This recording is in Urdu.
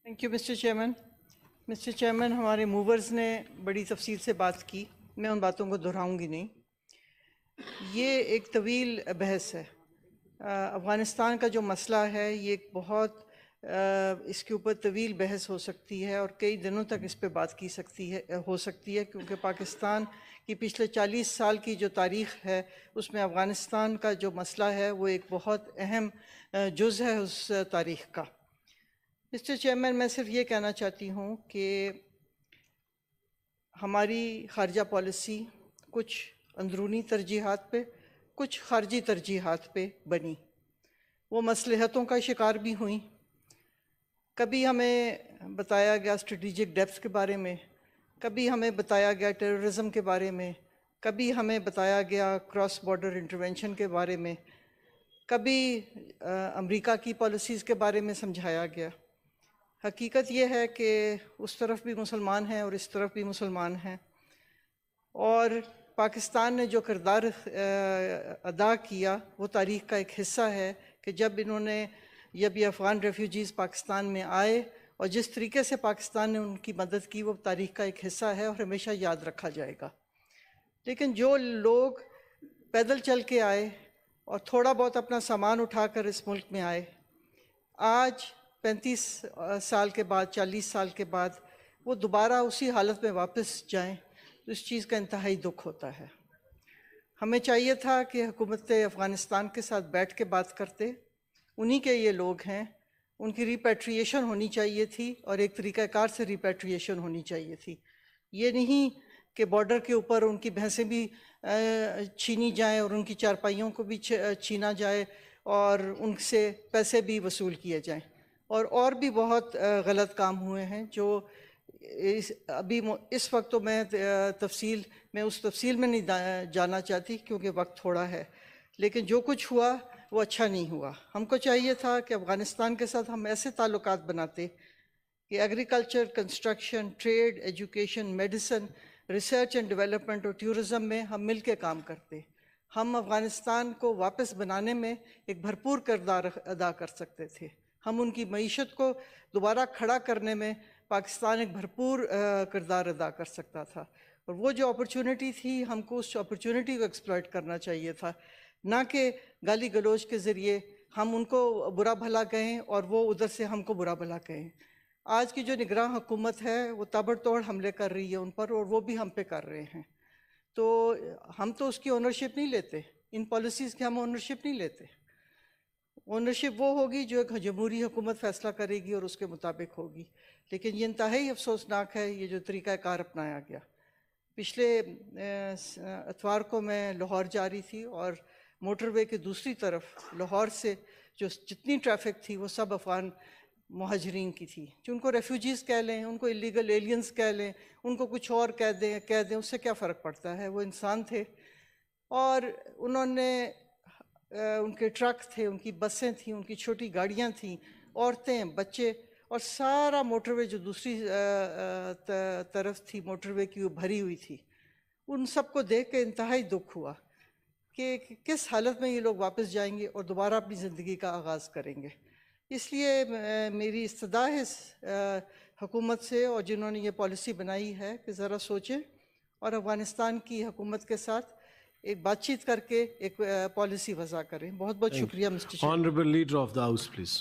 تھینک یو مسٹر چیئرمین، ہمارے موورز نے بڑی تفصیل سے بات کی، میں ان باتوں کو دہراؤں گی نہیں۔ یہ ایک طویل بحث ہے۔ افغانستان کا جو مسئلہ ہے یہ ایک بہت اس کے اوپر طویل بحث ہو سکتی ہے اور کئی دنوں تک اس پہ بات کی ہو سکتی ہے، کیونکہ پاکستان کی پچھلے 40 سال کی جو تاریخ ہے اس میں افغانستان کا جو مسئلہ ہے وہ ایک بہت اہم جز ہے اس تاریخ کا۔ مسٹر چیئرمین، میں صرف یہ کہنا چاہتی ہوں کہ ہماری خارجہ پالیسی کچھ اندرونی ترجیحات پہ، کچھ خارجی ترجیحات پہ بنی، وہ مصلحتوں کا شکار بھی ہوئیں۔ کبھی ہمیں بتایا گیا اسٹریٹجک ڈیپتھ کے بارے میں، کبھی ہمیں بتایا گیا ٹیررزم کے بارے میں، کبھی ہمیں بتایا گیا کراس بارڈر انٹرونشن کے بارے میں، کبھی امریکہ کی پالیسیز کے بارے میں سمجھایا گیا۔ حقیقت یہ ہے کہ اس طرف بھی مسلمان ہیں اور اس طرف بھی مسلمان ہیں، اور پاکستان نے جو کردار ادا کیا وہ تاریخ کا ایک حصہ ہے کہ جب یہ افغان ریفیوجیز پاکستان میں آئے اور جس طریقے سے پاکستان نے ان کی مدد کی، وہ تاریخ کا ایک حصہ ہے اور ہمیشہ یاد رکھا جائے گا۔ لیکن جو لوگ پیدل چل کے آئے اور تھوڑا بہت اپنا سامان اٹھا کر اس ملک میں آئے، آج 35 سال کے بعد، 40 سال کے بعد وہ دوبارہ اسی حالت میں واپس جائیں تو اس چیز کا انتہائی دکھ ہوتا ہے۔ ہمیں چاہیے تھا کہ حکومت افغانستان کے ساتھ بیٹھ کے بات کرتے، انہی کے یہ لوگ ہیں، ان کی ریپیٹریشن ہونی چاہیے تھی اور ایک طریقہ کار سے ریپیٹریشن ہونی چاہیے تھی۔ یہ نہیں کہ بارڈر کے اوپر ان کی بھینسیں بھی چھینی جائیں اور ان کی چارپائیوں کو بھی چھینا جائے اور ان سے پیسے بھی وصول کیے جائیں، اور بھی بہت غلط کام ہوئے ہیں جو ابھی اس وقت تو میں اس تفصیل میں نہیں جانا چاہتی کیونکہ وقت تھوڑا ہے، لیکن جو کچھ ہوا وہ اچھا نہیں ہوا۔ ہم کو چاہیے تھا کہ افغانستان کے ساتھ ہم ایسے تعلقات بناتے کہ agriculture, construction, trade, education, medicine, research and development اور ٹورزم میں ہم مل کے کام کرتے۔ ہم افغانستان کو واپس بنانے میں ایک بھرپور کردار ادا کر سکتے تھے۔ ہم ان کی معیشت کو دوبارہ کھڑا کرنے میں پاکستان ایک بھرپور کردار ادا کر سکتا تھا، اور وہ جو اپرچونٹی تھی ہم کو اس اپرچونٹی کو ایکسپلائٹ کرنا چاہیے تھا، نہ کہ گالی گلوچ کے ذریعے ہم ان کو برا بھلا کہیں اور وہ ادھر سے ہم کو برا بھلا کہیں۔ آج کی جو نگراں حکومت ہے وہ تابڑ توڑ حملے کر رہی ہے ان پر، اور وہ بھی ہم پہ کر رہے ہیں، تو ہم تو اس کی اونرشپ نہیں لیتے، ان پالیسیز کی ہم اونرشپ نہیں لیتے۔ اونرشپ وہ ہوگی جو ایک جمہوری حکومت فیصلہ کرے گی اور اس کے مطابق ہوگی، لیکن یہ انتہائی افسوسناک ہے یہ جو طریقہ کار اپنایا گیا۔ پچھلے اتوار کو میں لاہور جا رہی تھی اور موٹر وے کے دوسری طرف لاہور سے جتنی ٹریفک تھی وہ سب افغان مہاجرین کی تھی، جو ان کو ریفیوجیز کہہ لیں، ان کو اللیگل ایلینز کہہ لیں، ان کو کچھ اور کہہ دیں، اس سے کیا فرق پڑتا ہے؟ وہ انسان تھے، اور انہوں نے ان کے ٹرک تھے، ان کی بسیں تھیں، ان کی چھوٹی گاڑیاں تھیں، عورتیں، بچے، اور سارا موٹر وے جو دوسری طرف تھی موٹر وے کی وہ بھری ہوئی تھی۔ ان سب کو دیکھ کے انتہائی دکھ ہوا کہ کس حالت میں یہ لوگ واپس جائیں گے اور دوبارہ اپنی زندگی کا آغاز کریں گے۔ اس لیے میری استدعا ہے حکومت سے اور جنہوں نے یہ پالیسی بنائی ہے کہ ذرا سوچیں اور افغانستان کی حکومت کے ساتھ ایک بات چیت کر کے ایک پالیسی وضع کریں۔ بہت بہت شکریہ mister chairman. Honorable Leader of the House, please.